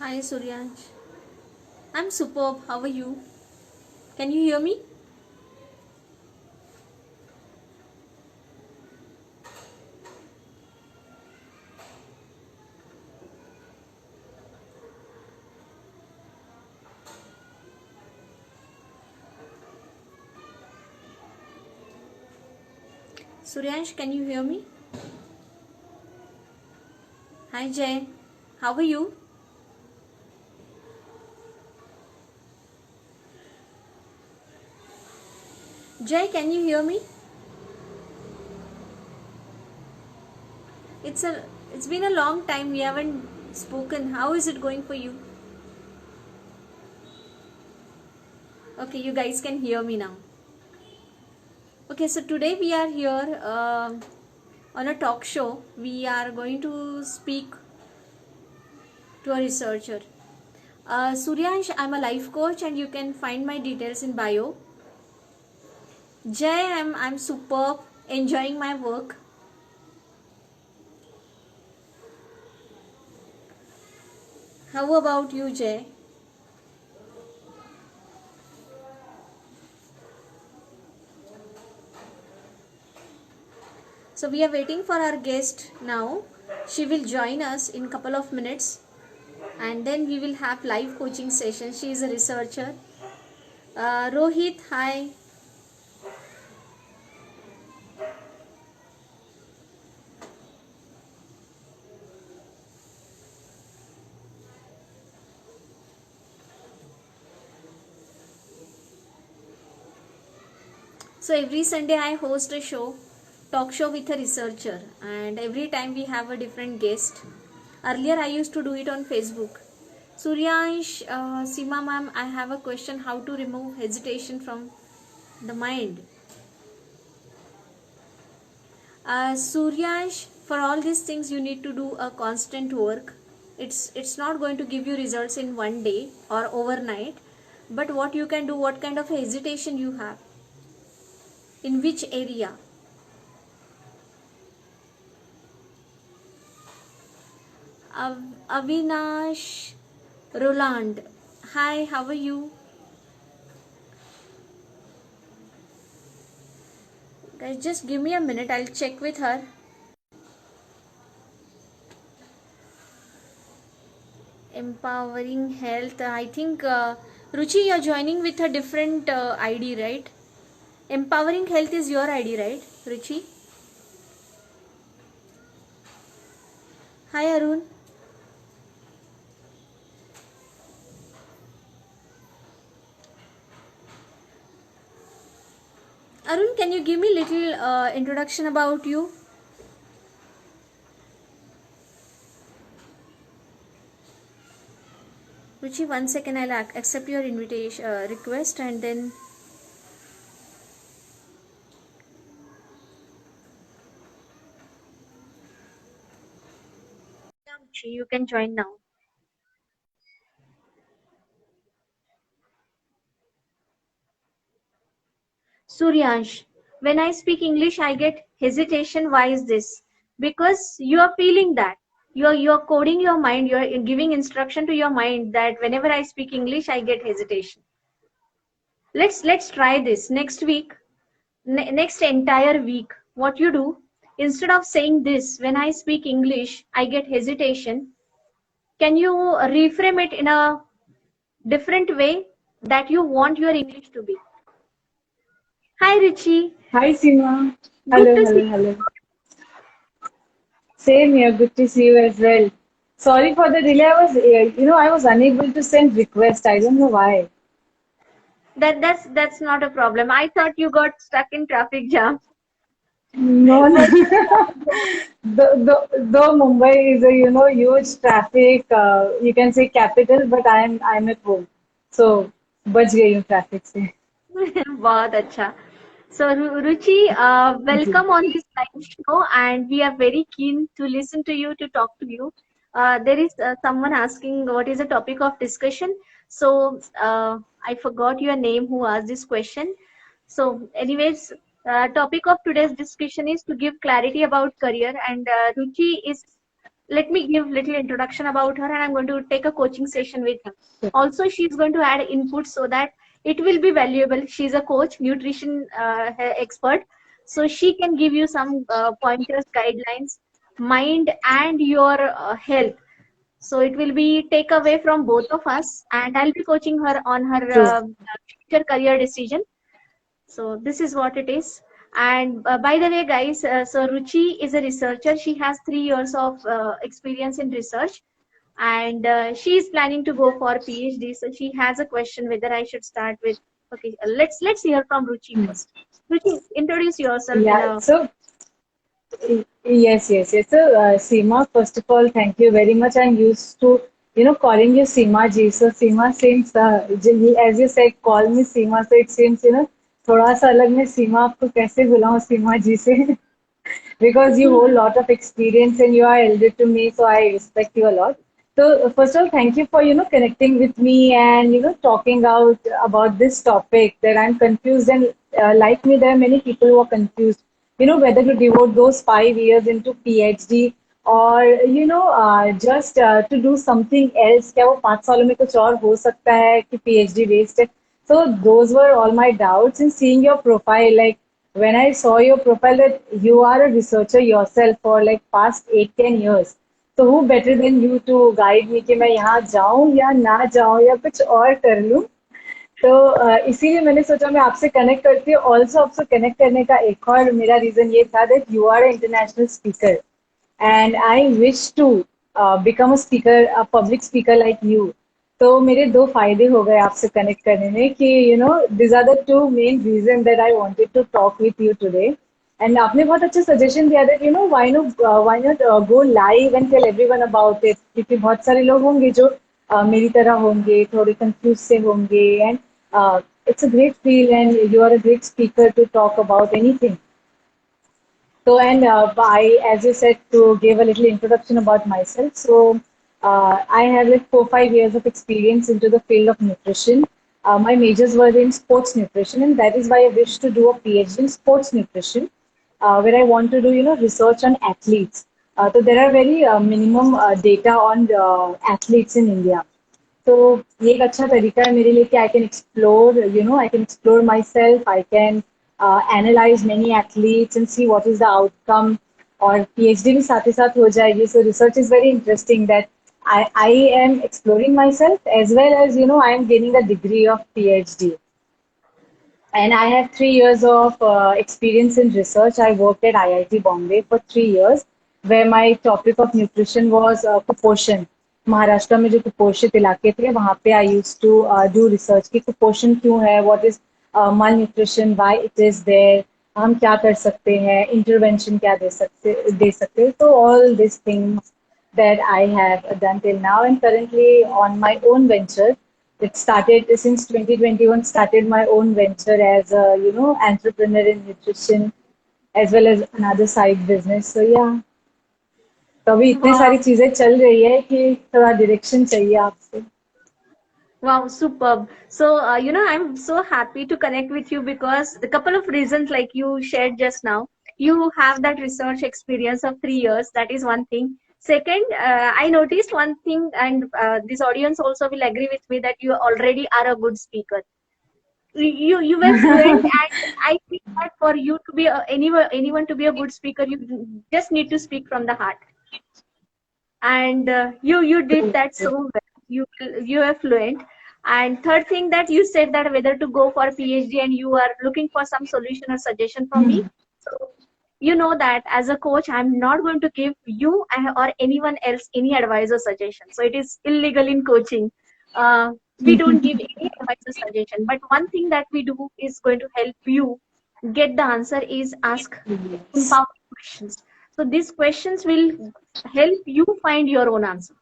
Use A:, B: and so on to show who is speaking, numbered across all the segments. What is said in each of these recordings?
A: Hi Suryansh. I'm superb. How are you? Can you hear me? Suryansh, can you hear me? Hi Jay. How are you? Jay, can you hear me? It's a it's been a long time we haven't spoken. How is it going for you? Okay, you guys can hear me now. Okay, so today we are here on a talk show. We are going to speak to a researcher. Suryansh, I'm a life coach and you can find my details in bio. Jay, I'm superb, enjoying my work. How about you, Jay? So we are waiting for our guest now. She will join us in couple of minutes and then we will have live coaching session. She is a researcher. Rohit, hi. So every Sunday I host a show, talk show with a researcher, and every time we have a different guest. Earlier I used to do it on Facebook. Suryansh, Seema ma'am, I have a question: how to remove hesitation from the mind? Suryansh, for all these things you need to do a constant work. It's not going to give you results in one day or overnight, but what you can do, what kind of hesitation you have, in which area. Avinash Roland, hi, how are you guys? Just give me a minute, I'll check with her. Empowering health, I think Ruchi, you're joining with a different ID, right? Empowering health is your ID, right, Ruchi? Hi Arun. Arun, can you give me little introduction about you? Ruchi, 1 second, I'll accept your invitation request and then Ruchi, you can join now. Suryansh, when I speak English, I get hesitation. Why is this? Because you are feeling that. You're coding your mind, you're giving instruction to your mind that whenever I speak English, I get hesitation. Let's try this next week, next entire week. What you do, instead of saying this, when I speak English, I get hesitation, can you reframe it in a different way that you want your English to be? Hi Richie,
B: Hi Seema.
A: good
B: Hello,
A: to see
B: hello, hello. Same here. Good to see you as well. Sorry for the delay. I was unable to send request. I don't know why.
A: that's not a problem. I thought you got stuck in traffic jam.
B: No, no.
A: But
B: Though Mumbai is a huge traffic, you can say capital, but I'm at home, so बच गई हूँ traffic से.
A: बहुत अच्छा. So Ruchi,
B: ji.
A: welcome on this live show, and we are very keen to listen to you, to talk to you. There is someone asking what is the topic of discussion. So I forgot your name who asked this question. So anyways, topic of today's discussion is to give clarity about career, and Ruchi is let me give little introduction about her, and I'm going to take a coaching session with her. Also, she's going to add input so that it will be valuable. She's a coach, nutrition expert, so she can give you some pointers, guidelines, mind and your health. So it will be take away from both of us, and I'll be coaching her on her
B: True.
A: future career decision. So this is what it is. And by the way, guys, so Ruchi is a researcher. She has 3 years of experience in research, and she is planning to go for PhD. So she has a question whether I should start with. Okay, let's hear from Ruchi first. Ruchi, introduce yourself in
B: Yeah.
A: a.
B: So yes. So, Seema, first of all, thank you very much. I'm used to, calling you Seema ji. So, Seema seems, as you said, call me Seema. So, it seems, थोड़ा सा अलग मैं सीमा आपको कैसे बुलाऊं सीमा जी से because you hold a lot of experience and you are elder to me, so I respect you a lot. So first of all, thank you for connecting with me and talking out about this topic that I'm confused and like me, there are many people who are confused. Whether to devote those 5 years into PhD or just to do something else. क्या वो 5 सालों में कुछ और हो सकता है कि PhD waste है? So those were all my doubts in seeing your profile. Like when I saw your profile that you are a researcher yourself for like past 8-10 years. So who better than you to guide me कि मैं यहाँ जाऊँ या ना जाऊँ या कुछ और कर लूँ. तो इसीलिए मैंने सोचा मैं आपसे कनेक्ट करती हूँ. ऑल्सो आपसे कनेक्ट करने का एक और मेरा रीजन ये था that you are international speaker and I wish to become a speaker, a public speaker like you. तो मेरे दो फायदे हो गए आपसे कनेक्ट करने में कि these are the two main reasons that I wanted to talk with you today. And आपने बहुत अच्छा सजेशन दिया that why not go live and tell everyone about it क्योंकि बहुत सारे लोग होंगे जो मेरी तरह होंगे थोड़े कंफ्यूज से होंगे and it's a great field and you are a great speaker to talk about anything. So, and as you said, to give a little introduction about myself. So, I have like 4-5 years of experience into the field of nutrition. My majors were in sports nutrition, and that is why I wish to do a PhD in sports nutrition, where I want to do, research on athletes. So there are very minimum data on athletes in India. तो ये एक अच्छा तरीका है मेरे लिए कि I can explore I can explore my self I can analyse many athletes and see what is the outcome और पीएचडी भी साथ ही साथ हो जाएगी सो research is very interesting that I am exploring myself as well as I am gaining a degree of PhD. And I have 3 years of experience in research. I worked at IIT Bombay for 3 years, where my topic of nutrition was कुपोषण. महाराष्ट्र में जो कुपोषित इलाके थे वहाँ पे I used to do research कि कुपोषण क्यों है, what is malnutrition, why it is there, हम क्या कर सकते हैं, intervention क्या दे सकते. So all these things that I have done till now, and currently on my own venture. It started since 2021. Started my own venture as a entrepreneur in nutrition, as well as another side business. So yeah, तो अभी इतनी
A: Wow.
B: सारी चीजें चल रही है कि थोड़ा डायरेक्शन चाहिए आपसे.
A: Wow, superb. So, I'm so happy to connect with you because a couple of reasons, like you shared just now, you have that research experience of 3 years. That is one thing. Second, I noticed one thing, and this audience also will agree with me that you already are a good speaker. You were fluent, and I think that for you to be anyone to be a good speaker, you just need to speak from the heart, and you did that so well. You are fluent. And third thing that you said that whether to go for PhD and you are looking for some solution or suggestion from me. So you know that as a coach, I'm not going to give you or anyone else any advice or suggestion. So it is illegal in coaching. We don't give any advice or suggestion. But one thing that we do is going to help you get the answer is ask
B: Yes.
A: empowering questions. So these questions will help you find your own answer.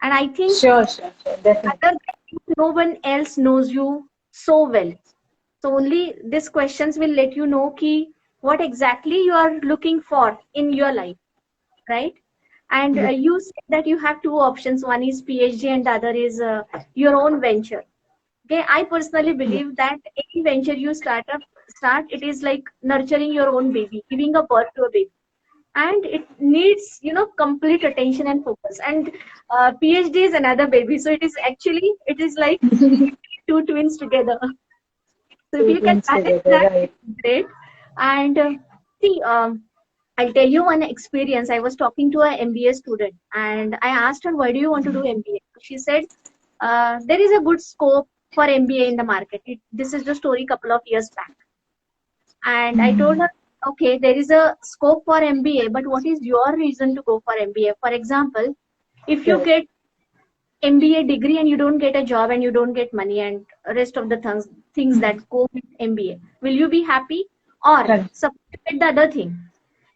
A: And I think
B: Sure, definitely.
A: other than you, no one else knows you so well. So only these questions will let you know ki what exactly you are looking for in your life, right? And you said that you have two options. One is PhD and the other is your own venture. Okay, I personally believe that any venture you start, it is like nurturing your own baby, giving a birth to a baby. and it needs, complete attention and focus. And PhD is another baby, so it is like two twins together. So if
B: Two
A: you can
B: twins
A: manage
B: together,
A: that,
B: right?
A: it's great. And see, I'll tell you one experience. I was talking to an MBA student, and I asked her, "Why do you want to do MBA?" She said, "There is a good scope for MBA in the market." This is the story couple of years back. And I told her, "Okay, there is a scope for MBA, but what is your reason to go for MBA? For example, if you
B: Correct.
A: get MBA degree and you don't get a job and you don't get money and rest of the things that go with MBA, will you be happy? Or
B: Correct.
A: suppose the other thing,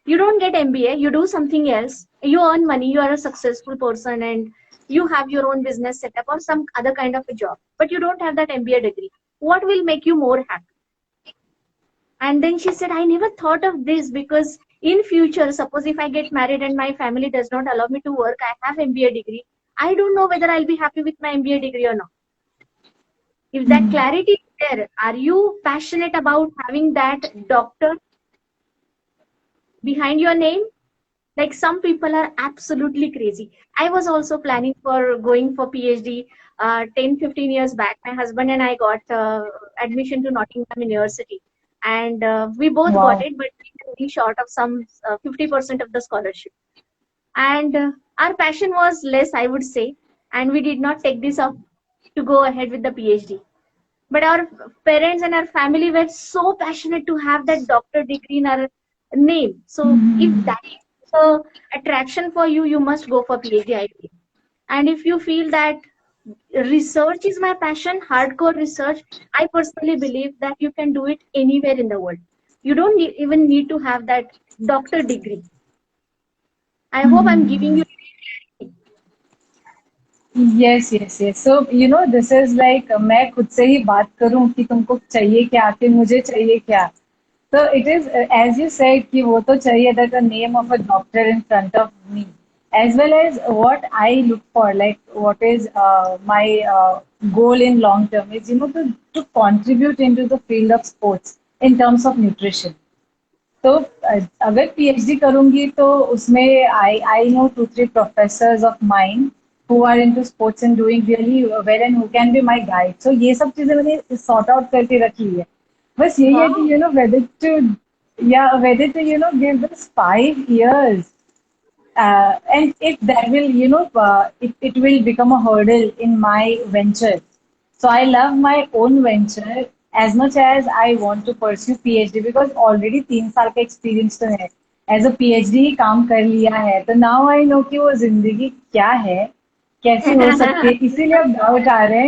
A: you don't get MBA, you do something else, you earn money, you are a successful person, and you have your own business setup or some other kind of a job, but you don't have that MBA degree. What will make you more happy?" And then she said, "I never thought of this, because in future, suppose if I get married and my family does not allow me to work, I have MBA degree. I don't know whether I'll be happy with my MBA degree or not." If that clarity is there, are you passionate about having that doctor behind your name? Like, some people are absolutely crazy. I was also planning for going for PhD 10, 15 years back. My husband and I got admission to Nottingham University. And we both got
B: Wow.
A: it, but we were really short of some 50% of the scholarship. And our passion was less, I would say. And we did not take this up to go ahead with the PhD. But our parents and our family were so passionate to have that doctor degree in our name. So if that is the attraction for you, you must go for PhD, I feel. And if you feel that research is my passion, hardcore research, I personally believe that you can do it anywhere in the world. You don't even need to have that doctor degree. I hope I'm giving you.
B: Yes yes yes so this is like मैं खुद से ही बात करूं कि तुमको चाहिए क्या कि मुझे चाहिए क्या तो it is as you said कि वो तो चाहिए that the name of a doctor in front of me as well as what I look for, like what is my goal in long term is, to contribute into the field of sports in terms of nutrition. तो अगर PhD करूंगी तो उसमें I know 2-3 professors of mind who are into sports and doing really well and who can be my guide so ये सब चीजें मैंने sort out करके रखी है बस यही है कि
A: Wow.
B: whether to give this 5 years and if that will, it will become a hurdle in my venture. So I love my own venture as much as I want to pursue PhD because already 3 साल का experience तो है. As a PhD ही काम कर लिया है, तो now I know कि वो जिंदगी क्या है, कैसी हो सकती है. इसीलिए अब डाउट आ रहे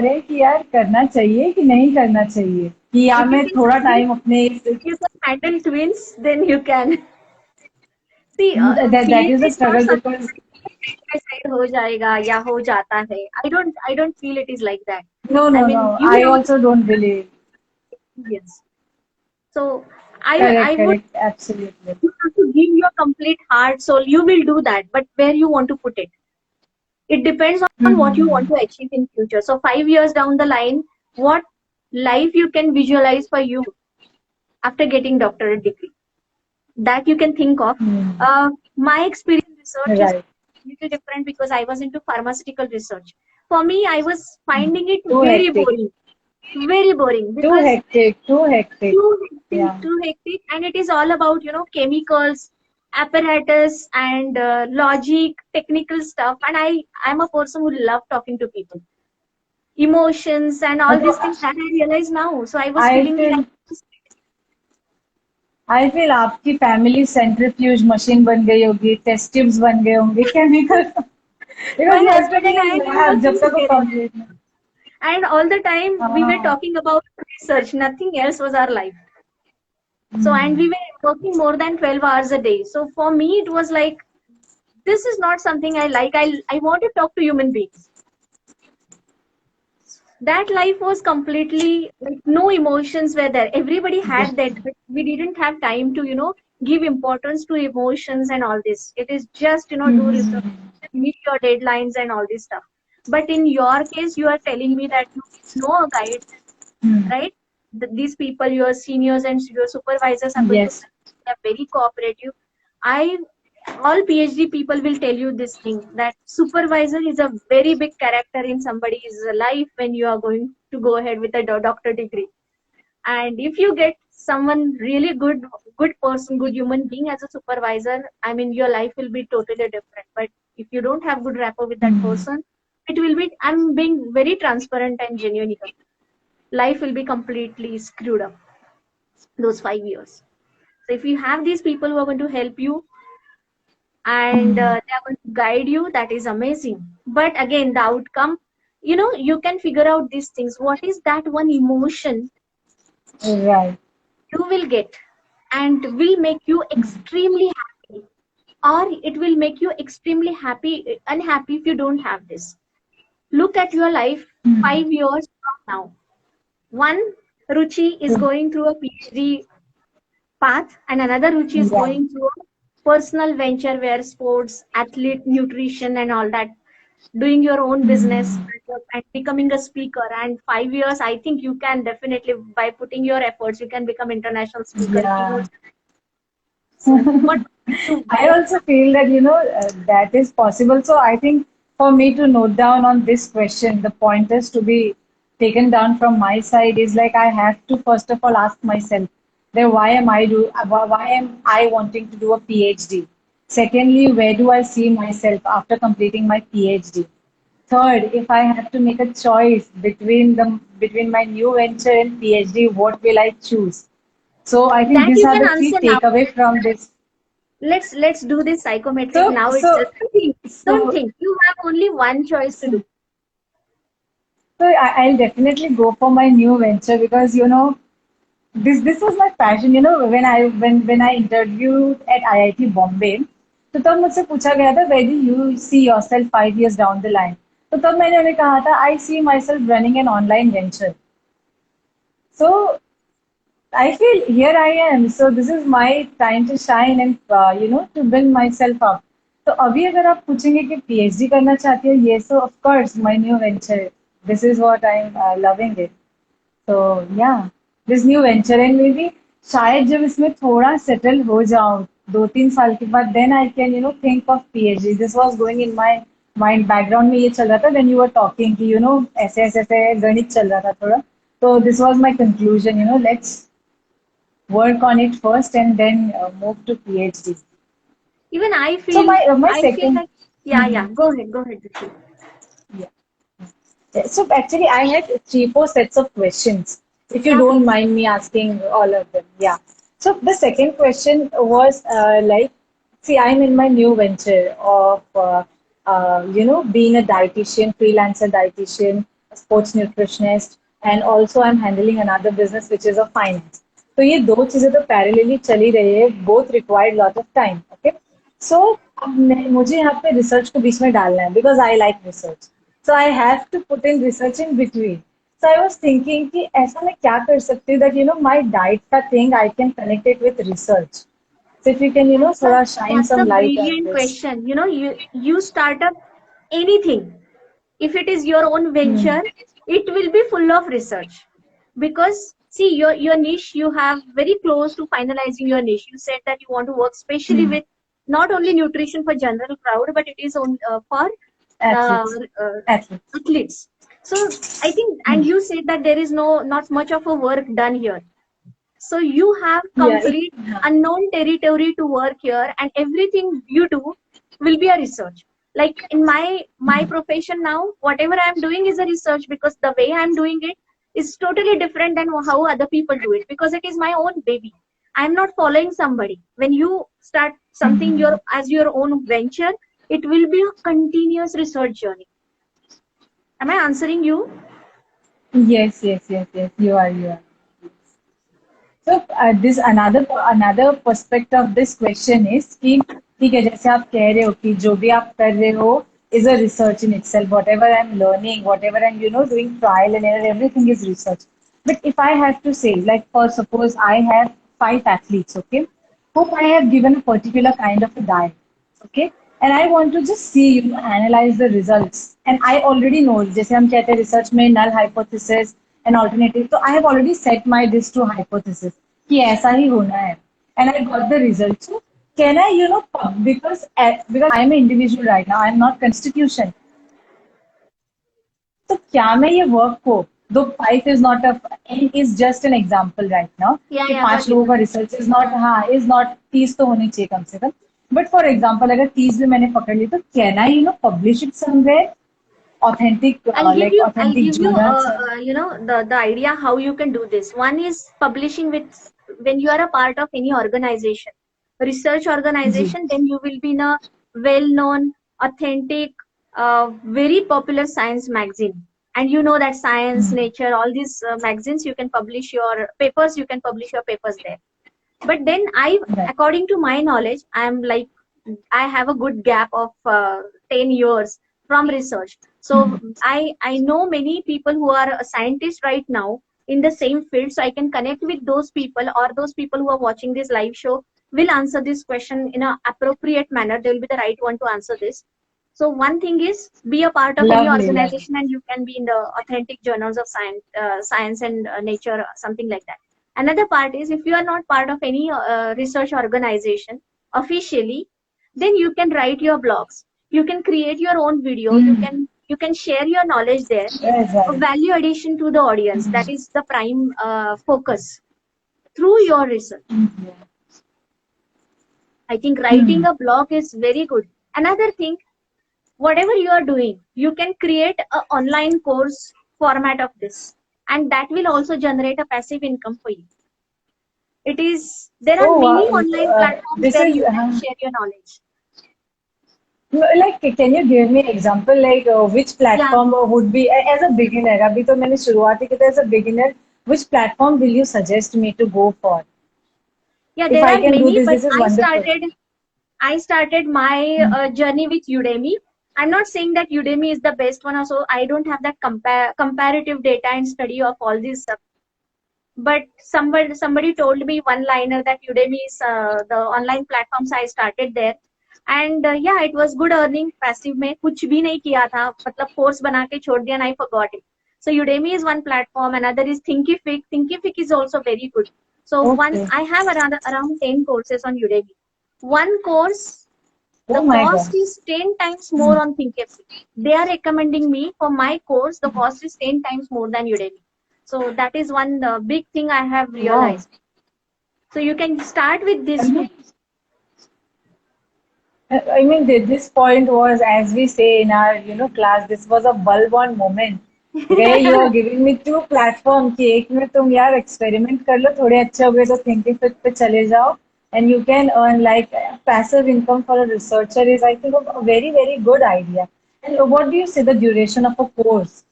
B: हैं कि यार करना चाहिए कि नहीं करना चाहिए कि या
A: If you
B: मैं थोड़ा
A: can,
B: टाइम अपने
A: if you can handle twins, then you can. See,
B: that is
A: PhD
B: a
A: is not
B: struggle
A: something
B: because
A: side by side हो जाएगा या हो जाता है. I don't feel it is like that.
B: no,
A: I
B: no,
A: mean,
B: no.
A: you
B: I
A: will also
B: also don't believe.
A: experience. So I
B: Correct,
A: would,
B: correct. Absolutely.
A: you have to give your complete heart, soul. You will do that, but where you want to put it, it depends on what you want to achieve in future. So 5 years down the line, what life you can visualize for you after getting doctorate degree, that you can think of. My experience in research is
B: Right.
A: little different because I was into pharmaceutical research. For me, I was finding it
B: Too hectic.
A: very boring
B: Too
A: because
B: hectic. Too hectic. Yeah.
A: too hectic, and it is all about chemicals, apparatus, and logic, technical stuff. And I'm a person who love talking to people, emotions, and all these
B: मतलब
A: things that I realize now. So I was
B: I
A: feeling
B: feel
A: like,
B: I feel आपकी family centrifuge machine बन गई होगी test tubes बन गए होंगे chemical
A: my
B: because you have to
A: husband
B: be
A: and
B: in
A: I were
B: lab जब
A: working
B: तक वो
A: together.
B: Complete
A: And all the time we were
B: हाँ
A: talking about research, nothing else was our life. So, and we were working more than 12 hours a day. So for me it was like, this is not something I like. I want to talk to human beings. That life was completely like, no emotions were there. Everybody had that, but we didn't have time to give importance to emotions and all this. It is just do research, meet your deadlines and all this stuff. But in your case, you are telling me that you know a guide, right? These people, your seniors and your supervisors are going to
B: yes
A: They are very cooperative. I all PhD people will tell you this thing, that supervisor is a very big character in somebody's life when you are going to go ahead with a doctor degree. And if you get someone really good person, good human being as a supervisor, I mean, your life will be totally different. But if you don't have good rapport with that
B: Hmm.
A: person, it will be, I'm being very transparent and genuine here, life will be completely screwed up those 5 years. So if you have these people who are going to help you and
B: Hmm.
A: they are going to guide you, that is amazing. But again, the outcome, you can figure out these things. What is that one emotion
B: Right.
A: you will get and will make you extremely happy, or it will make you extremely unhappy if you don't have this. Look at your life
B: Hmm.
A: 5 years from now. One Ruchi is going through a PhD path, and another Ruchi is
B: Yeah.
A: going through a personal venture where sports, athlete, nutrition, and all that, doing your own business
B: Hmm.
A: and becoming a speaker. And 5 years, I think you can definitely, by putting your efforts, you can become international speaker, keynote.
B: Yeah.
A: So, what you
B: I
A: guys
B: also feel that, that is possible. So I think for me to note down on this question, the pointers to be taken down from my side is like I have to first of all ask myself that why am I wanting to do a PhD? Secondly, where do I see myself after completing my PhD? Third, if I have to make a choice between my new venture and PhD, what will I choose? So I think
A: that
B: these
A: you
B: are
A: can
B: the key
A: answer now.
B: takeaway from this.
A: Let's do this psychometric
B: So,
A: now
B: so,
A: itself. Don't
B: so,
A: think. You have only one choice to
B: so,
A: do.
B: I'll definitely go for my new venture because this was my passion. When I interviewed at IIT Bombay, तो तब मुझसे पूछा गया था where do you see yourself 5 years down the line. तो तब मैंने उन्हें कहा था I see myself running an online venture. So I feel here I am. So this is my time to shine and to build myself up. तो अभी अगर आप पूछेंगे कि PhD करना चाहती हो ये so of course my new venture. This is what I'm loving it. So yeah, this new venture and maybe शायद जब इसमें थोड़ा सेटल हो जाऊं 2-3 साल के बाद then I can think of PhD. This was going in my mind background में ये चल रहा था when you were talking कि ऐसे ऐसे ऐसे गणित चल रहा था थोड़ा. So this was my conclusion. Let's work on it first and then move to PhD.
A: Even I
B: So
A: feel,
B: my
A: I feel
B: second,
A: like, yeah, yeah. Go ahead, Rishi.
B: yeah. Yeah. So actually, I had 3-4 sets of questions. If you
A: Yeah,
B: don't
A: please.
B: mind me asking all of them, yeah. So the second question was see, I'm in my new venture of being a dietitian, freelancer dietitian, a sports nutritionist, and also I'm handling another business which is of finance. तो ये दो चीजें तो parallelly चली रही है both required lot of time okay so अब मुझे यहाँ पे रिसर्च को बीच में डालना है because I like research so I have to put in research in between so I was thinking कि ऐसा मैं क्या कर सकती हूँ दैट माय डाइट का thing I can connect it with research so if you can
A: That's a
B: थोड़ा shine
A: that's a
B: some light on
A: brilliant
B: this
A: question. You start up anything. If it is your own
B: hmm
A: venture, it will be full of research. Because see, your niche, you have very close to finalizing your niche. You said that you want to work specially with not only nutrition for general crowd, but it is for uh,
B: athletes
A: uh,
B: athletes
A: athletes. So I think, and you said that there is not much of a work done here. So you have
B: या
A: complete unknown territory to work here, and everything you do will be a research. Like in my profession now, whatever I'm doing is a research, because the way I'm doing it is totally different than how other people do it, because it is my own baby. I'm not following somebody. When you start something as your own venture, it will be a continuous research journey. Am I answering you?
B: yes you are So this another perspective of this question is कि ठीक है जैसे आप कह रहे हो कि जो भी आप कर रहे हो is a research in itself. Whatever I'm learning, whatever I'm doing trial and error, everything is research. But if I have to say, like for suppose I have 5 athletes, okay, whom I have given a particular kind of a diet, okay, and I want to just see, analyze the results, and I already know, जैसे हम कहते हैं research में null hypothesis and alternative, तो I have already set my this to hypothesis कि ऐसा ही होना है. and I got the result. So can I, because I'm an individual right now, I'm not constitution. तो क्या मैं ये वर्क को दो five is not a is just an example right now
A: Yeah,
B: कि
A: yeah, got
B: 5
A: it.
B: लोगों का research is not हाँ इज नॉट 30 तो होनी चाहिए कम से कम बट फॉर एग्जांपल अगर 30 भी मैंने पकड़ ली तो can I publish it somewhere authentic like
A: I'll
B: authentic
A: give you,
B: journals
A: the idea how you can do this. One is publishing with, when you are a part of any organization, research
B: जी
A: organization, then you will be in a well-known, authentic, very popular science magazine. And you know that Science, Nature, all these magazines, you can publish your papers, you can publish your papers there. But then
B: right
A: according to my knowledge, I'm like, I have a good gap of 10 years from research. So I know many people who are scientists right now in the same field. So I can connect with those people, or those people who are watching this live show will answer this question in an appropriate manner. They will be the right one to answer this. So one thing is, be a part of any
B: lovely lovely
A: organization and you can be in the authentic journals of science and nature, something like that. Another part is, if you are not part of any research organization officially, then you can write your blogs. You can create your own video. You can share your knowledge there. A
B: right
A: value addition to the audience. That is the prime focus through your research. I think writing a blog is very good. Another thing, whatever you are doing, you can create an online course format of this, and that will also generate a passive income for you. There are
B: oh
A: many online platforms
B: this
A: where
B: is
A: you can share your knowledge.
B: No, like, can you give me example like which
A: Yeah,
B: platform would be as a beginner? अभी तो मैंने शुरुआत ही की थी as a beginner. Which platform will you suggest me to go for?
A: yeah,
B: If
A: there
B: I
A: are
B: can do
A: many,
B: this,
A: but
B: this is wonderful.
A: I started my journey with Udemy. I'm not saying that Udemy is the best one, also I don't have that comparative data and study of all these stuff. But somebody told me one liner that Udemy is the online platforms. I started there, and yeah, it was good earning. Passive में कुछ भी नहीं किया था, मतलब course बना के छोड़ दिया, and I forgot it. So Udemy is one platform. Another is Thinkific. Thinkific is also very good. So
B: Okay.
A: I have around 10 courses on Udemy. One course,
B: Oh
A: the
B: my God.
A: cost is 10 times more on Thinkific. They are recommending me for my course. The cost is 10 times more than Udemy. So that is one big thing I have
B: Wow.
A: realized. So you can start with
B: I
A: this
B: mean,
A: way.
B: this point was, as we say in our, class, this was a bulb on moment. Where you are giving me two platform कि एक में तुम यार experiment कर लो थोड़े अच्छे हो गए तो thinkific पे चले जाओ and you can earn like passive income for a researcher is I think a very very good idea. And what do you say the duration of a course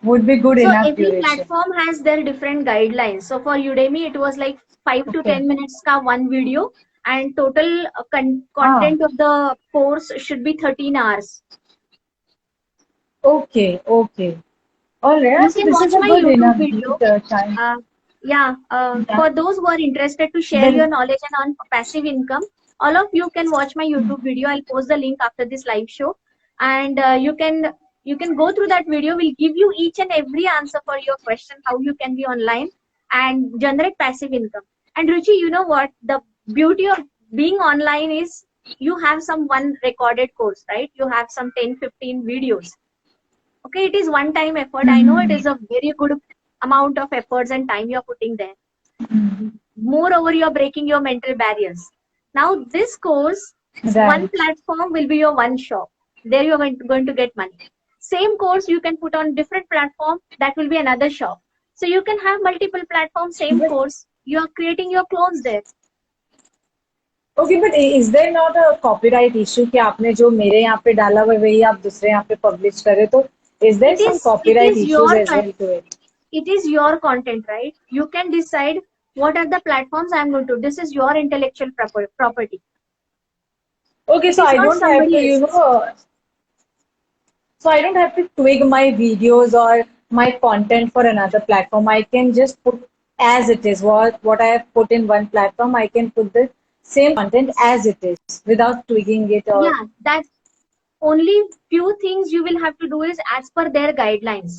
B: would be good
A: So
B: enough
A: every
B: duration?
A: platform has their different guidelines. So for Udemy, it was like 5 to
B: Okay.
A: 10 minutes ka one video, and total
B: Ah,
A: content of the course should be 13 hours.
B: okay, okay. All right.
A: You
B: So
A: can
B: this is
A: watch
B: a
A: my
B: good
A: YouTube
B: enough
A: video.
B: good time.
A: Yeah,
B: Yeah.
A: for those who are interested to share your
B: Then
A: knowledge and earn passive income, all of you can watch my YouTube video. I'll post the link after this live show, and you can go through that video. We'll give you each and every answer for your question, how you can be online and generate passive income. And Ruchi, you know what? The beauty of being online is you have some one recorded course, right? You have some 10, 15 videos. Okay, it is one time effort. I know it is a very good amount of efforts and time you're putting there. Moreover, you're breaking your mental barriers. Now, this course, one
B: right.
A: platform will be your one shop. There you're going to get money. Same course you can put on different platform, that will be another shop. So you can have multiple platforms, same
B: But
A: course. You are creating your clones there.
B: okay, but is there not a copyright issue कि आपने जो मेरे यहाँ पे डाला हुआ है वही आप दूसरे यहाँ पे publish करे तो is there
A: It
B: some
A: is it
B: copyright
A: is
B: issues
A: your
B: as well to it?
A: it is your content, right? You can decide what are the platforms I'm going to. This is your intellectual property.
B: Okay,
A: It
B: so
A: is
B: I
A: not
B: don't have to,
A: somebody else's.
B: so I don't have to twig my videos or my content for another platform. I can just put as it is. What I have put in one platform, I can put the same content as it is without twigging it or
A: Yeah, that's only few things you will have to do is as per their guidelines.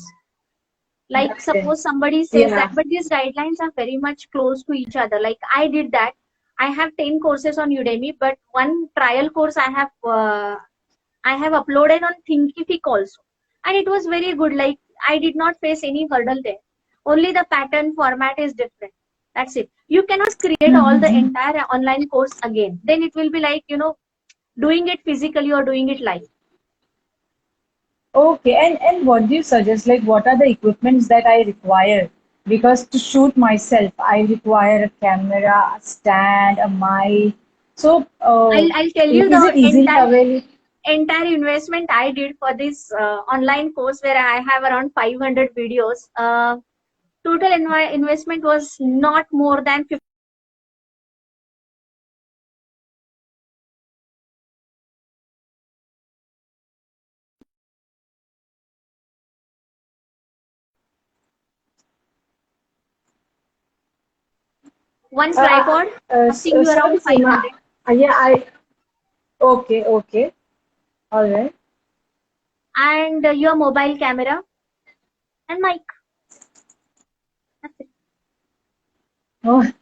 A: Like
B: okay.
A: suppose somebody says that,
B: Yeah.
A: but these guidelines are very much close to each other. Like I did that. I have 10 courses on Udemy, but one trial course I have uploaded on Thinkific also, and it was very good. Like I did not face any hurdle there. Only the pattern format is different. That's it. You cannot create all the
B: Mm-hmm.
A: entire online course again. Then it will be like, doing it physically or doing it live.
B: Okay, and what do you suggest? Like, what are the equipments that I require? Because to shoot myself, I require a camera, a stand, a mic. So,
A: I'll tell you
B: is it
A: the
B: easily available?
A: entire investment I did for this online course where I have around 500 videos. Total investment was not more than 50. One
B: Uh,
A: tripod costing you
B: Sorry,
A: around
B: Seema.
A: 500,
B: Yeah, okay, okay, all right.
A: and your mobile camera and mic. That's it.
B: Oh,
A: You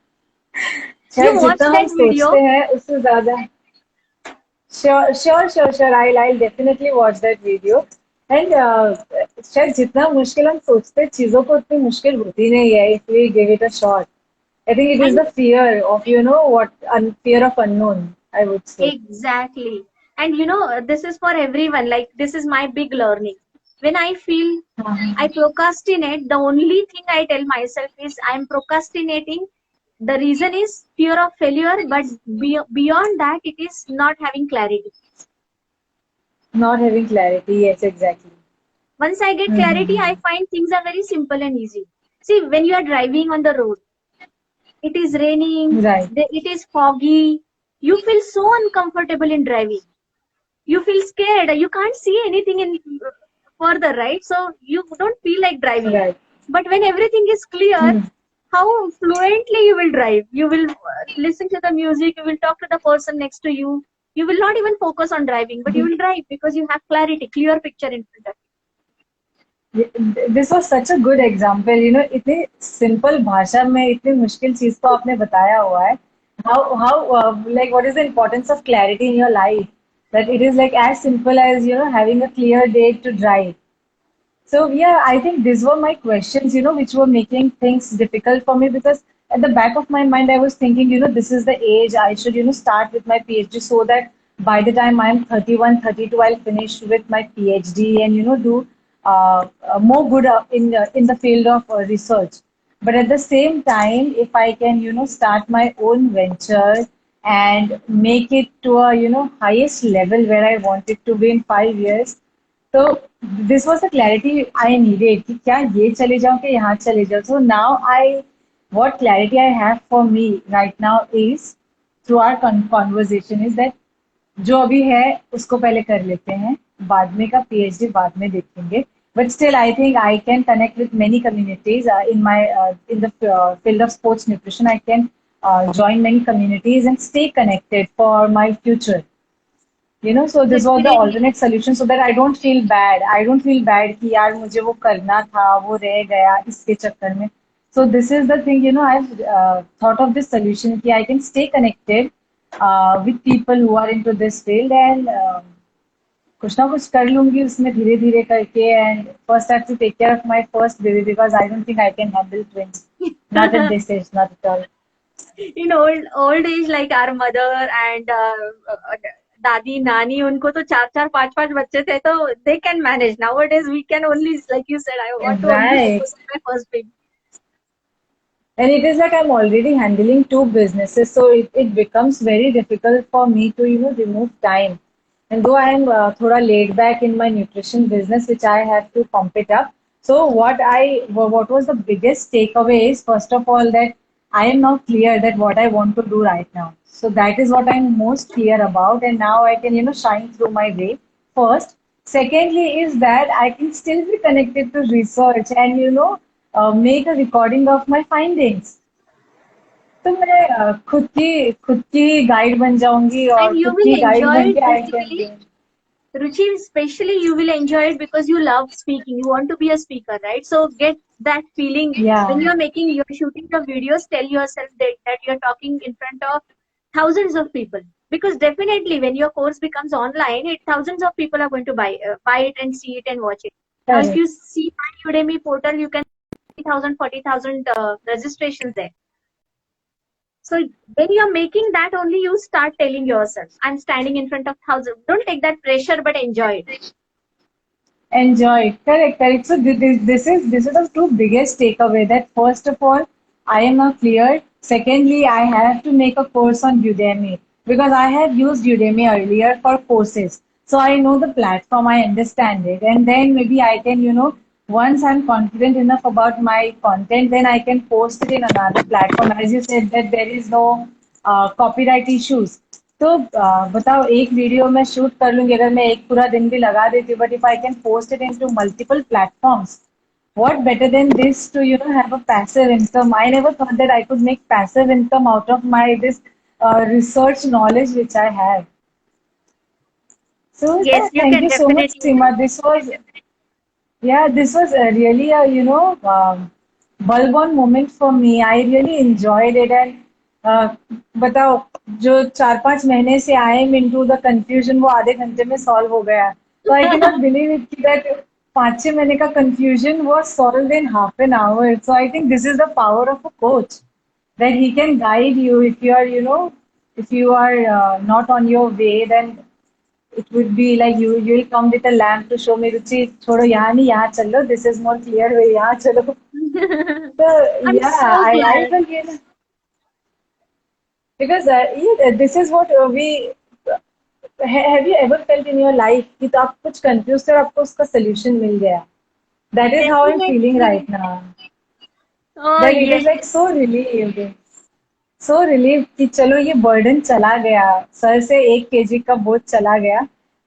B: शायद
A: watch
B: जितना हम
A: that
B: सोचते
A: video.
B: हैं उससे ज्यादा sure. I'll definitely watch that video. And शायद जितना मुश्किल हम सोचते हैं चीजों को उतनी मुश्किल होती नहीं है if we give it a shot. I think it is
A: And
B: the fear of fear of unknown, I would say.
A: exactly. And this is for everyone. Like, this is my big learning. When I feel I procrastinate, the only thing I tell myself is I'm procrastinating. The reason is fear of failure, but beyond that, it is not having clarity.
B: Not having clarity, yes, exactly.
A: Once I get clarity, I
B: Mm-hmm.
A: find things are very simple and easy. See, when you are driving on the road, it is raining,
B: Right,
A: it is foggy, you feel so uncomfortable in driving. You feel scared, you can't see anything in further, right? So you don't feel like driving.
B: right.
A: But when everything is clear,
B: Hmm.
A: how fluently you will drive. You will listen to the music, you will talk to the person next to you. You will not even focus on driving, but you will drive because you have clarity, clear picture in front of
B: This was such a good example. इतनी simple भाषा में इतनी मुश्किल चीज को आपने बताया हुआ है. How like what is the importance of clarity in your life? That it is like as simple as having a clear date to drive. So yeah, I think these were my questions, which were making things difficult for me because at the back of my mind, I was thinking, this is the age I should, start with my PhD so that by the time I'm 31, 32, I'll finish with my PhD and, do more good in the field of research. But at the same time, if I can, start my own venture and make it to a, highest level where I want it to be in 5 years, so this was the clarity I needed कि क्या ये चले जाऊं कि यहाँ चले जाऊं. So now what clarity I have for me right now is through our conversation is that जो अभी है उसको पहले कर लेते हैं, बाद में का PhD बाद में देखेंगे. But still, I think I can connect with many communities in the field of sports nutrition. I can join many communities and stay connected for my future. So
A: you.
B: this was the
A: Definitely.
B: alternate solution so that I don't feel bad. I don't feel bad कि यार मुझे वो करना था, वो रह गया इसके चक्कर में. So this is the thing, I've thought of this solution कि I can stay connected with people who are into this field and कुछ ना कुछ कर लूंगी उसमें धीरे धीरे करके and first I have to take care of my first baby because I don't think I can handle twins. Not at this age, not at all.
A: In old age, like our mother and दादी नानी, उनको तो चार चार पांच पांच बच्चे थे, तो they can manage. Nowadays we can only, like you said, I want to only
B: Right.
A: focus on my first baby.
B: And it is like I'm already handling two businesses, so it becomes very difficult for me to, remove time. And though I am thoda laid back in my nutrition business, which I have to pump it up. So what was the biggest takeaway is, first of all, that I am now clear that what I want to do right now. So that is what I'm most clear about. And now I can, shine through my way. First. Secondly is that I can still be connected to research and, make a recording of my findings. तो मैं खुद की guide बन जाऊंगी और
A: And you
B: खुद
A: will
B: की guide
A: enjoy
B: बन
A: it
B: के I can
A: basically. Ruchi, especially you will enjoy it because you love speaking. You want to be a speaker, right? So get that feeling
B: या
A: when you're shooting the videos. Tell yourself that you're talking in front of thousands of people, because definitely when your course becomes online, thousands of people are going to buy it and see it and watch it. Now if
B: Correct.
A: you see my Udemy portal, you can see 30,000, 40,000 registrations there. So when you're making that, only you start telling yourself, I'm standing in front of thousands. Don't take that pressure, but enjoy it.
B: Enjoy it. Correct, correct. So this is the two biggest takeaway that first of all, I am not clear. Secondly, I have to make a course on Udemy because I have used Udemy earlier for courses. So I know the platform, I understand it, and then maybe I can, once I'm confident enough about my content, then I can post it in another platform. As you said that there is no copyright issues. तो बताओ एक video मैं shoot कर लूंगी अगर मैं एक पूरा दिन भी लगा देती हूँ but if I can post it into multiple platforms what better than this to have a passive income. I never thought that I could make passive income out of my this research knowledge which I have. So yeah,
A: Yes, you
B: thank
A: can
B: you so much,
A: definitely.
B: Seema. This was really a, bulb on moment for me. I really enjoyed it and बताओ जो 4-5 महीने से I am into the confusion वो आधे घंटे में solve हो गया तो I can not believe it that 5-6 महीने का confusion was solved in half an hour so I think this is the power of a coach that he can guide you if you are if you are not on your way then it would be like you'll come with a lamp to show me रुचि छोड़ो यहाँ नहीं यहाँ चलो this is more clear way यहाँ चलो so
A: I'm
B: yeah
A: so
B: I
A: glad.
B: will because this is what we have you ever felt in your life कि तो आप कुछ confused थे और आपको उसका solution मिल गया that is how I'm feeling
A: Definitely.
B: right now
A: Oh,
B: that it
A: yes.
B: is like so relieved कि चलो ये burden चला गया सर से 1 kg का बोझ चला गया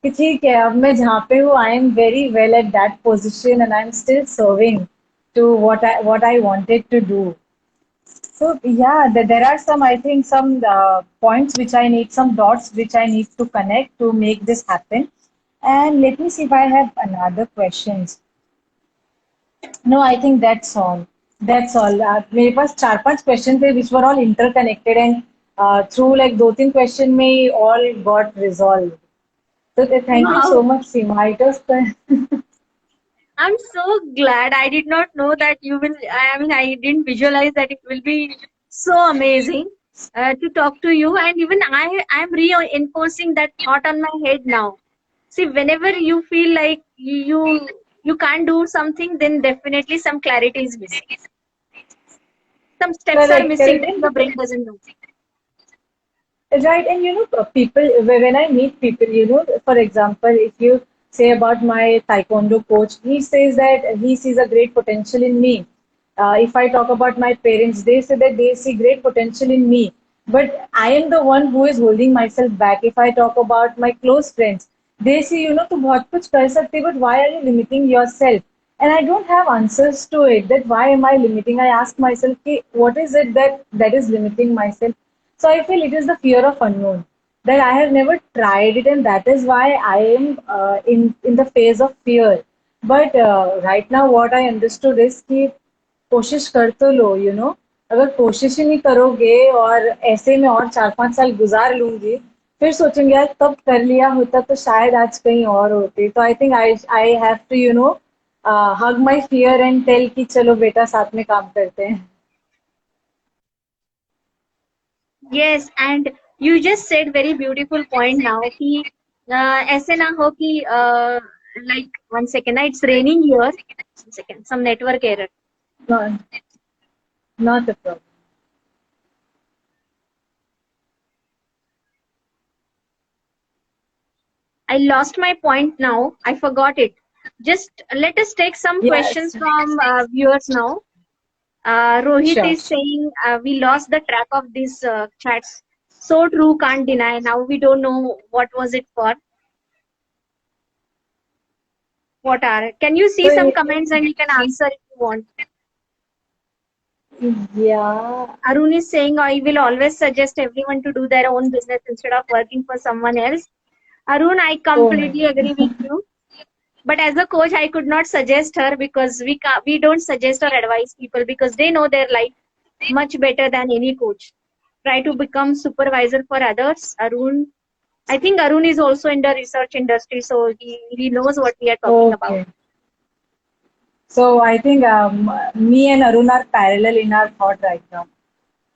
B: कि ठीक है अब मैं जहाँ पे हूँ I am very well at that position and I'm still serving to what I wanted to do. So yeah, there are some, I think, some points which I need, some dots which I need to connect to make this happen. And let me see if I have another questions. No, I think that's all. That's all. मेरे पास 4-5 questions थे which were all interconnected and through like 2-3 question में all got resolved. So thank you so
A: Wow.
B: much, Seema. It was
A: I'm so glad. I did not know that you will. I mean, I didn't visualize that it will be so amazing to talk to you. And even I'm reinforcing that thought on my head now. See, whenever you feel like you can't do something, then definitely some clarity is missing. Some steps are
B: correct,
A: missing
B: correct.
A: that your brain doesn't know.
B: Right, and people, when I meet people, for example, if you say about my taekwondo coach, he says that he sees a great potential in me. If I talk about my parents, they say that they see great potential in me. But I am the one who is holding myself back. If I talk about my close friends, they see, तू बहुत कुछ कर सकती, but why are you limiting yourself? And I don't have answers to it. That why am I limiting? I ask myself, कि, what is it that is limiting myself? So I feel it is the fear of unknown that I have never tried it, and that is why I am in the phase of fear. But right now, what I understood is कि कोशिश कर तो लो, अगर कोशिश ही नहीं करोगे और ऐसे में और 4-5 साल गुजार लूंगी, फिर सोचूंगी यार तब कर लिया होता तो शायद आज कहीं और होती. तो I think I have to hug my fear and tell कि चलो बेटा साथ में काम करते हैं.
A: Yes, and you just said very beautiful point now कि ऐसे ना हो कि like 1 second, it's raining here. 1 second, some network error.
B: No, not a problem.
A: I lost my point now. I forgot it. Just let us take some questions
B: Yes,
A: from viewers now. Rohit
B: sure.
A: is saying we lost the track of these chats. So true, can't deny. Now we don't know what was it for. What are? Can you see some
B: So
A: comments and you can answer if you want?
B: yeah.
A: Arun is saying I will always suggest everyone to do their own business instead of working for someone else. Arun, I
B: Oh my
A: completely agree with you. But as a coach, I could not suggest her because we don't suggest or advise people because they know their life much better than any coach, try to become supervisor for others. Arun, I think Arun is also in the research industry, so he knows what we are talking about.
B: Okay. So I think me and Arun are parallel in our thought right now.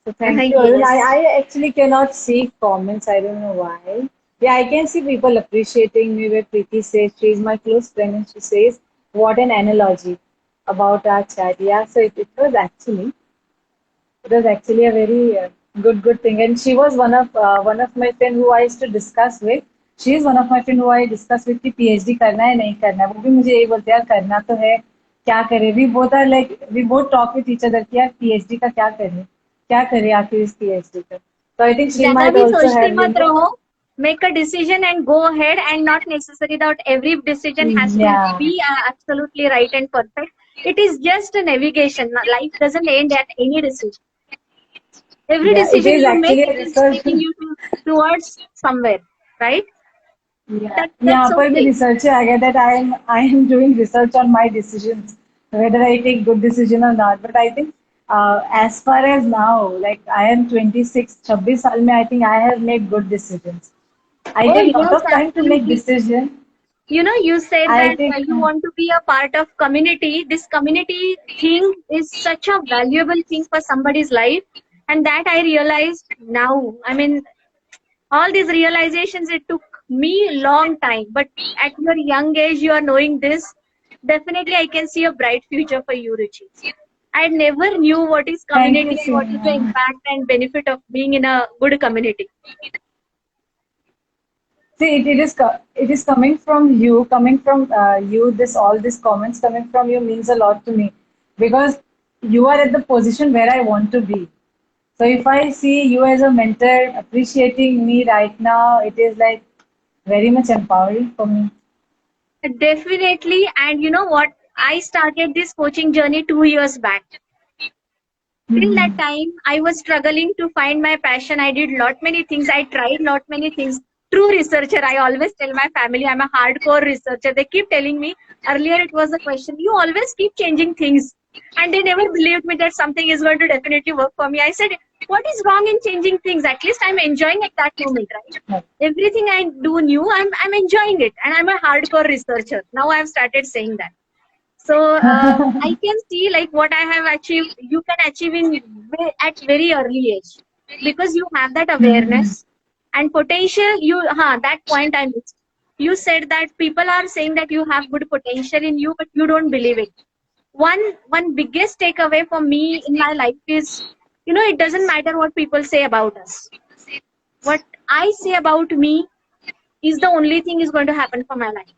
B: So thank you, Arun. I,
A: Yes.
B: I actually cannot see comments. I don't know why. Yeah, I can see people appreciating me where Preeti says she is my close friend and she says, what an analogy about our chat. Yeah, so it was actually a very good thing. And she was one of my friend who I used to discuss with. She is one of my friend who I discuss with कि PhD करना है नहीं करना है. वो भी मुझे यही बोलते हैं यार करना तो है क्या करें. We both talk with each other कि यार PhD का क्या करें आखिर इस PhD का. So I think she
A: ज्यादा
B: might
A: भी
B: also
A: सोचते
B: have
A: मत रहो. Make a decision and go ahead, and not necessary that every decision has to
B: yeah,
A: be absolutely right and perfect. It is just a navigation. Life doesn't end at any decision. Every
B: yeah, it
A: decision
B: is
A: you make,
B: actually a
A: it is
B: research.
A: taking you towards somewhere, right?
B: Yeah,
A: That's
B: यहाँ पर भी
A: okay.
B: research आ गया that I am doing research on my decisions, whether I take good decision or not. But I think as far as now, like I am 26, 26 साल में I think I have made good decisions. I
A: Oh
B: take lot
A: yes,
B: of time to make
A: absolutely.
B: decision.
A: You said
B: I
A: that
B: take
A: you want to be a part of community. This community thing is such a valuable thing for somebody's life, and that I realized now. I mean, all these realizations, it took me a long time, but at your young age you are knowing this. Definitely I can see a bright future for you, Ruchi. I never knew what is
B: thank you
A: community and
B: so
A: what is the
B: much.
A: impact and benefit of being in a good community.
B: See, it is coming from you, coming from you. All these comments coming from you means a lot to me because you are at the position where I want to be. So if I see you as a mentor appreciating me right now, it is like very much empowering for me.
A: Definitely. And you know what, I started this coaching journey 2 years back. Till that
B: Hmm.
A: time I was struggling to find my passion. I did lot many things, I tried lot many things. True researcher, I always tell my family I'm a hardcore researcher. They keep telling me, earlier it was a question, you always keep changing things, and they never believed me that something is going to definitely work for me. I said, what is wrong in changing things? At least I'm enjoying at that moment, right? Everything I do new, I'm enjoying it, and I'm a hardcore researcher. Now I've started saying that. So I can see like what I have achieved, you can achieve at very early age, because you have that
B: Hmm.
A: awareness and potential. That point I missed. You said that people are saying that you have good potential in you, but you don't believe it. One biggest takeaway for me in my life is, it doesn't matter what people say about us. What I say about me is the only thing is going to happen for my life.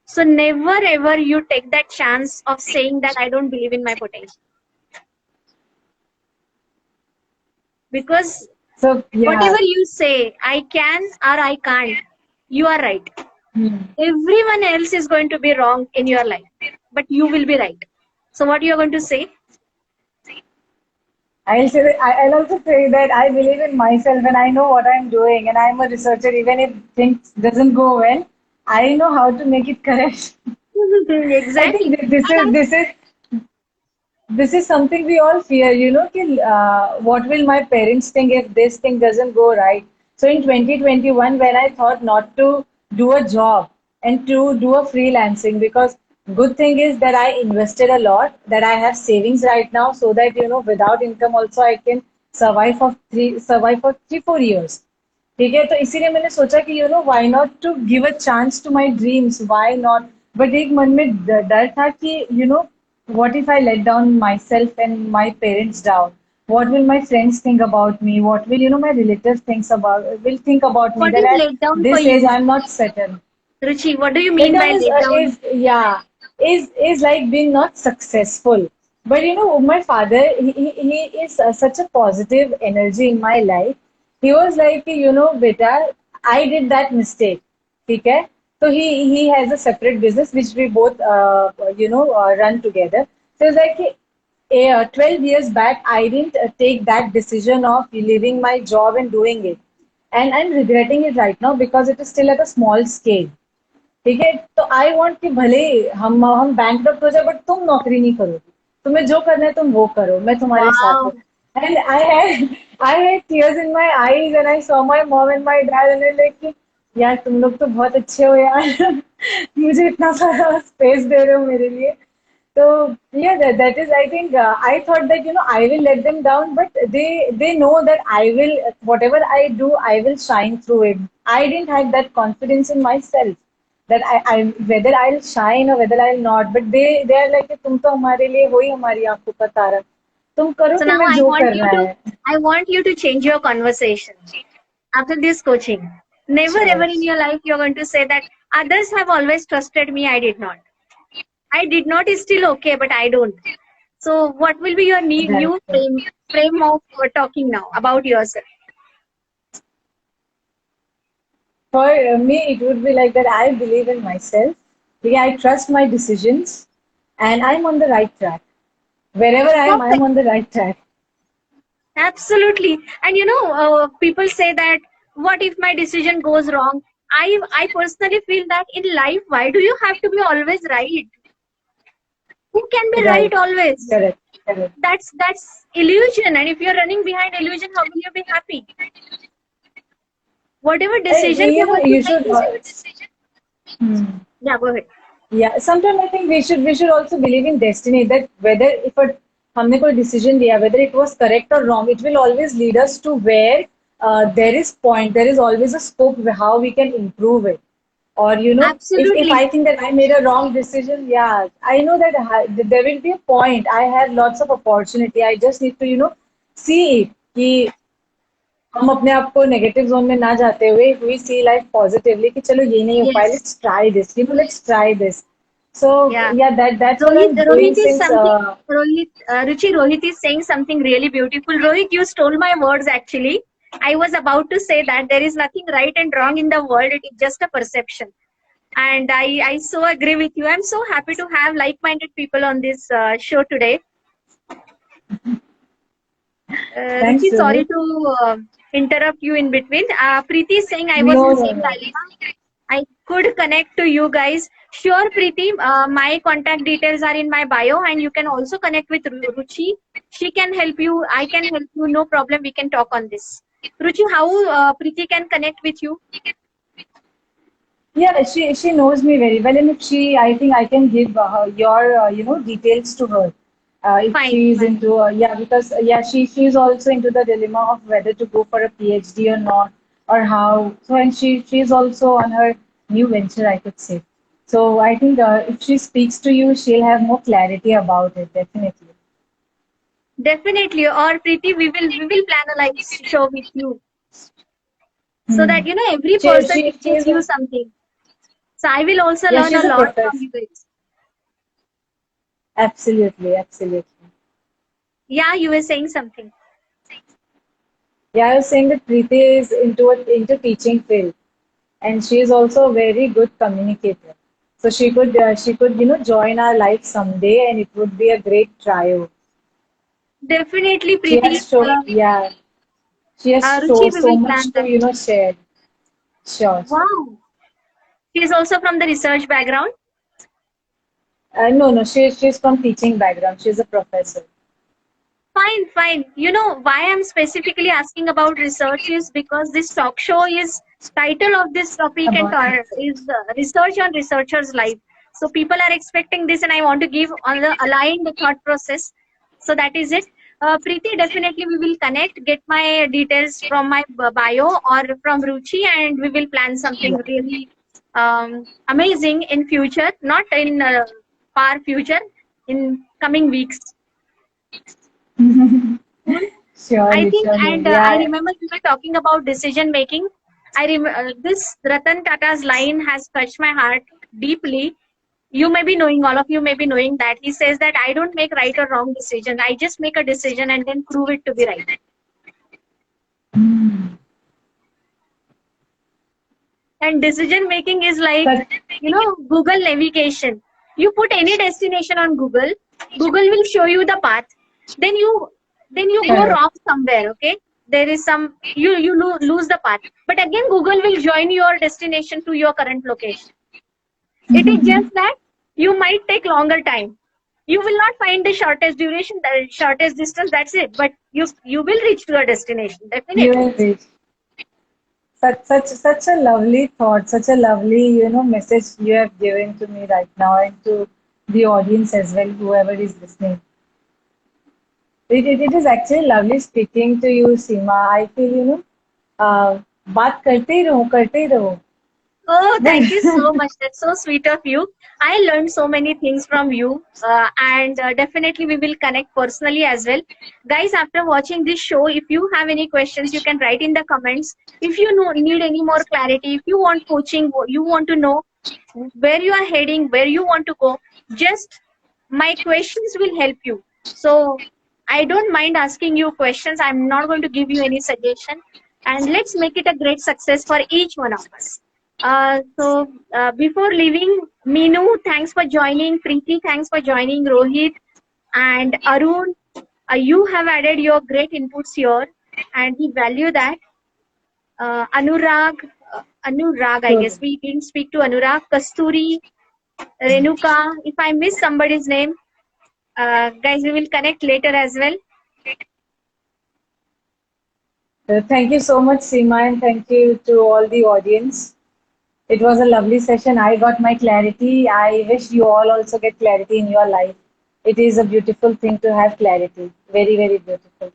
A: So never ever you take that chance of saying that I don't believe in my potential. Because
B: So yeah.
A: whatever you say, I can or I can't, you are right.
B: Hmm.
A: Everyone else is going to be wrong in your life, but you will be right. So what you are going to say?
B: I'll also say that I believe in myself and I know what I'm doing and I'm a researcher. Even if things doesn't go well, I know how to make it correct. I
A: Exactly.
B: think this
A: And
B: is this is this is something we all fear, कि, what will my parents think if this thing doesn't go right? So in 2021, when I thought not to do a job and to do a freelancing, because good thing is that I invested a lot, that I have savings right now, so that without income also I can survive for 3-4 years. ठीक है तो इसीलिए मैंने सोचा कि why not to give a chance to my dreams why not but एक मन में डर था कि what if I let down myself and my parents down? What will my friends think about me? What will my relatives think about me
A: what
B: that
A: is
B: at
A: laid down for
B: this age
A: you?
B: I'm not settled?
A: Ruchi, what do you
B: Let
A: mean
B: down
A: by
B: is
A: laid down?
B: is like being not successful. But my father, he is such a positive energy in my life. He was like, beta, I did that mistake. Okay? So he has a separate business which we both run together. So it's like 12 years back, I didn't take that decision of leaving my job and doing it. And I'm regretting it right now because it is still at a small scale. ठीक है तो I want कि भले हम bank हो जाए but तुम नौकरी नहीं करो तुम्हें जो करना है तुम वो करो मैं तुम्हारे साथ
A: Wow.
B: हूँ And I had tears in my eyes and I saw my mom and my dad and I like कि यार तुम लोग तो बहुत अच्छे हो यार मुझे इतना सारा स्पेस दे रहे हो मेरे लिए so yeah that is I think I thought that I will let them down but they know that I will whatever I do I will shine through it. I didn't have that confidence in myself that I whether I'll shine or whether I'll not but they are like कि तुम तो हमारे लिए हो ही हमारी आंखों का तारा तुम करो
A: So now
B: तुम्हें जो करना है.
A: I want you to change your conversation after this coaching. Never ever
B: Sure.
A: in your life you're going to say that others have always trusted me, I did not. I did not is still okay, but I don't. So what will be your
B: Right.
A: new frame of talking now about yourself?
B: For me, it would be like that I believe in myself. Yeah, I trust my decisions and I'm on the right track. Wherever I'm
A: Perfect.
B: on the right track.
A: Absolutely. And people say that what if my decision goes wrong? I personally feel that in life, why do you have to be always right? Who can be right
B: Right.
A: always?
B: Correct. Correct.
A: That's illusion. And if you're running behind illusion, how will you be happy? Whatever decision you're going to
B: You
A: make
B: should.
A: is yours.
B: Hmm.
A: Yeah, go ahead.
B: Yeah, sometimes I think we should also believe in destiny that whether if a हमने कोई decision लिया whether it was correct or wrong it will always lead us to where there is always a scope where how we can improve it or if
A: Absolutely.
B: I think that I made a wrong decision yeah I know that there will be a point I have lots of opportunity I just need to see it कि हम अपने आप को negative zone में ना जाते हुए we C life positively कि चलो ये नहीं हो पाया
A: Yes.
B: Let's try this let's try this so
A: Yeah.
B: या that's what I'm
A: Rohit
B: doing
A: is
B: since
A: something. Rohit is saying something really beautiful. Rohit, you stole my words actually. I was about to say that there is nothing right and wrong in the world. It is just a perception. And I so agree with you. I'm so happy to have like-minded people on this show today.
B: thanks
A: Ruchi, sorry
B: Rohit.
A: to interrupt you in between. Preeti is saying I was
B: No,
A: in
B: no,
A: same
B: no.
A: dilemma. I could connect to you guys. Sure, Preeti. My contact details are in my bio, and you can also connect with Ruchi. She can help you. I can help you. No problem. We can talk on this. Ruchi, how Preeti can connect with you?
B: Yeah, she knows me very well, and if she, I think I can give your details to her. If
A: Fine,
B: she is
A: fine.
B: into yeah, because yeah, she's also into the dilemma of whether to go for a PhD or not, or how. So and she's also on her new venture, I could say. So I think if she speaks to you, she'll have more clarity about it, definitely.
A: Definitely. Or Preeti, we will plan a live show with you so
B: Hmm.
A: that every
B: She
A: person
B: she
A: teaches
B: she's
A: you
B: a
A: something. So I will also
B: yeah,
A: learn a
B: she's a
A: lot from
B: professor.
A: you guys.
B: Absolutely, absolutely.
A: Yeah, you were saying something.
B: Yeah, I was saying that Preeti is into teaching field. And she is also a very good communicator. So she could join our life someday, and it would be a great trio.
A: Definitely,
B: She
A: Preeti.
B: has so yeah, she has
A: Ruchi, we
B: so
A: will plan
B: much to
A: that.
B: share. Sure, sure.
A: Wow. She is also from the research background.
B: No, no, she's from teaching background. She's a professor.
A: Fine, fine. You know why I'm specifically asking about research is because this talk show is title of this topic and
B: About
A: is research on researchers' life. So people are expecting this, and I want to give on the aligned thought process. So that is it. Preeti, definitely we will connect. Get my details from my bio or from Ruchi, and we will plan something
B: yeah.
A: really amazing in future, not in far future, in coming weeks. Cool. I
B: Surely,
A: think,
B: surely.
A: and I
B: Yeah.
A: remember we were talking about decision making. This Ratan Tata's line has touched my heart deeply. You may be knowing, all of you may be knowing that he says that I don't make right or wrong decision. I just make a decision and then prove it to be right.
B: Hmm.
A: And decision making is like,
B: But
A: Google navigation. You put any destination on Google, Google will show you the path. Then you go
B: correct.
A: wrong somewhere. Okay, there is some lose the path. But again, Google will join your destination to your current location. It is just that you might take longer time. You will not find the shortest duration, the shortest distance, that's it. But you will reach to your destination,
B: You
A: definitely.
B: will reach. Such a lovely thought, such a lovely, message you have given to me right now and to the audience as well, whoever is listening. It is actually lovely speaking to you, Seema. I feel, बात करते ही रहो.
A: Oh, thank you
B: When
A: so much. That's so sweet of you. I learned so many things from you, and definitely we will connect personally as well. Guys, after watching this show, if you have any questions, you can write in the comments. If you need any more clarity, if you want coaching, you want to know where you are heading, where you want to go, just my questions will help you. So I don't mind asking you questions. I'm not going to give you any suggestion. And let's make it a great success for each one of us. Before leaving, Meenu, thanks for joining. Preeti, thanks for joining. Rohit and Arun, you have added your great inputs here, and we value that. Anurag, Anurag, I guess
B: so,
A: we didn't speak to Anurag. Kasturi, Renuka, if I miss somebody's name, guys, we will connect later as well.
B: thank you so much, Seema, and thank you to all the audience. It was a lovely session. I got my clarity. I wish you all also get clarity in your life. It is a beautiful thing to have clarity. Very, very beautiful.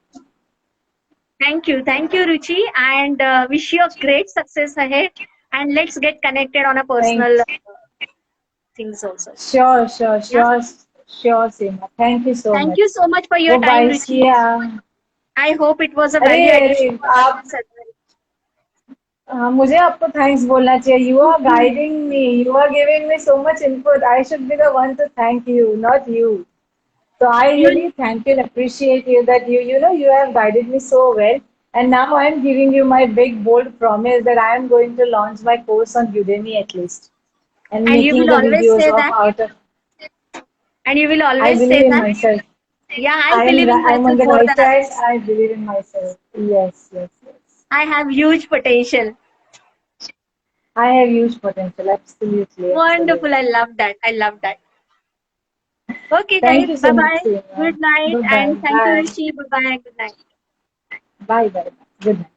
A: Thank you, Ruchi, and wish you a great success ahead. And let's get connected on a
B: Thank
A: personal things also.
B: Sure, sure,
A: Yeah.
B: sure, sure, Seema. Thank you so
A: Thank
B: much.
A: you so much for your
B: Bye
A: time,
B: bye.
A: Ruchi.
B: See ya.
A: I hope it was a
B: अरे
A: value
B: अरे
A: addition for
B: आप
A: others as well.
B: मुझे आपको thanks बोलना चाहिए. You are guiding me. You are giving me so much input. I should be the one to thank you, not you. So I really
A: You
B: thank you and appreciate you that you have guided me so well. And now I am giving you my big bold promise that I am going to launch my course on Udemy at least and
A: and you
B: making
A: will
B: the
A: always
B: videos
A: say
B: of
A: that.
B: out of.
A: And you will
B: I
A: always say
B: believe in
A: that.
B: myself.
A: Yeah, I believe in
B: I'm on
A: myself
B: the
A: more
B: right
A: than
B: track.
A: others.
B: I believe in myself. Yes, yes, yes.
A: I have huge potential.
B: I have huge potential. Absolutely,
A: Wonderful.
B: absolutely.
A: I love that. I love that. Okay,
B: Thank
A: guys.
B: you
A: Bye
B: so much,
A: bye.
B: Seema.
A: Good night.
B: Bye bye.
A: And thank you,
B: Bye.
A: Rishi. Bye bye. Good night.
B: Bye bye. Good night.